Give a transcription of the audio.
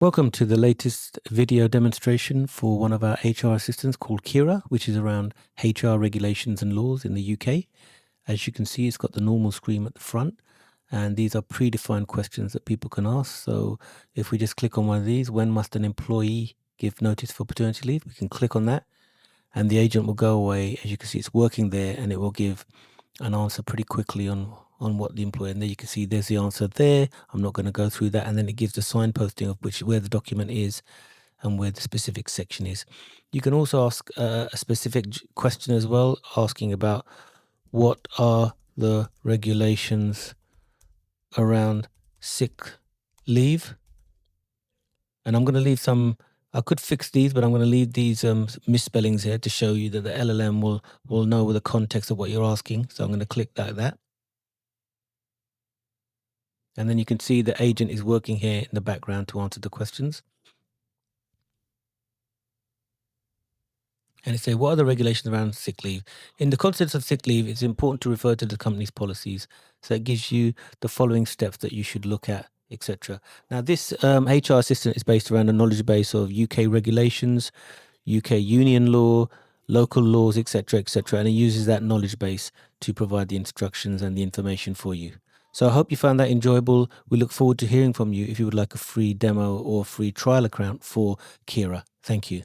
Welcome to the latest video demonstration for one of our HR assistants called Kira, which is around HR regulations and laws in the UK. As you can see, it's got the normal screen at the front, and these are predefined questions that people can ask. So if we just click on one of these, when must an employee give notice for paternity leave? We can click on that, and the agent will go away. As you can see, it's working there, and it will give an answer pretty quickly on what the employer, and there you can see there's the answer there. I'm not going to go through that, and then it gives the signposting of where the document is and where the specific section is. You can also ask a specific question as well, asking about what are the regulations around sick leave. And I'm going to leave some, I could fix these, but I'm going to leave these misspellings here to show you that the LLM will know the context of what you're asking. So I'm going to click that. And then you can see the agent is working here in the background to answer the questions. And it says, what are the regulations around sick leave? In the context of sick leave, it's important to refer to the company's policies. So it gives you the following steps that you should look at, etc. Now, this HR assistant is based around a knowledge base of UK regulations, UK union law, local laws, etc., and it uses that knowledge base to provide the instructions and the information for you. So I hope you found that enjoyable. We look forward to hearing from you if you would like a free demo or free trial account for Kira. Thank you.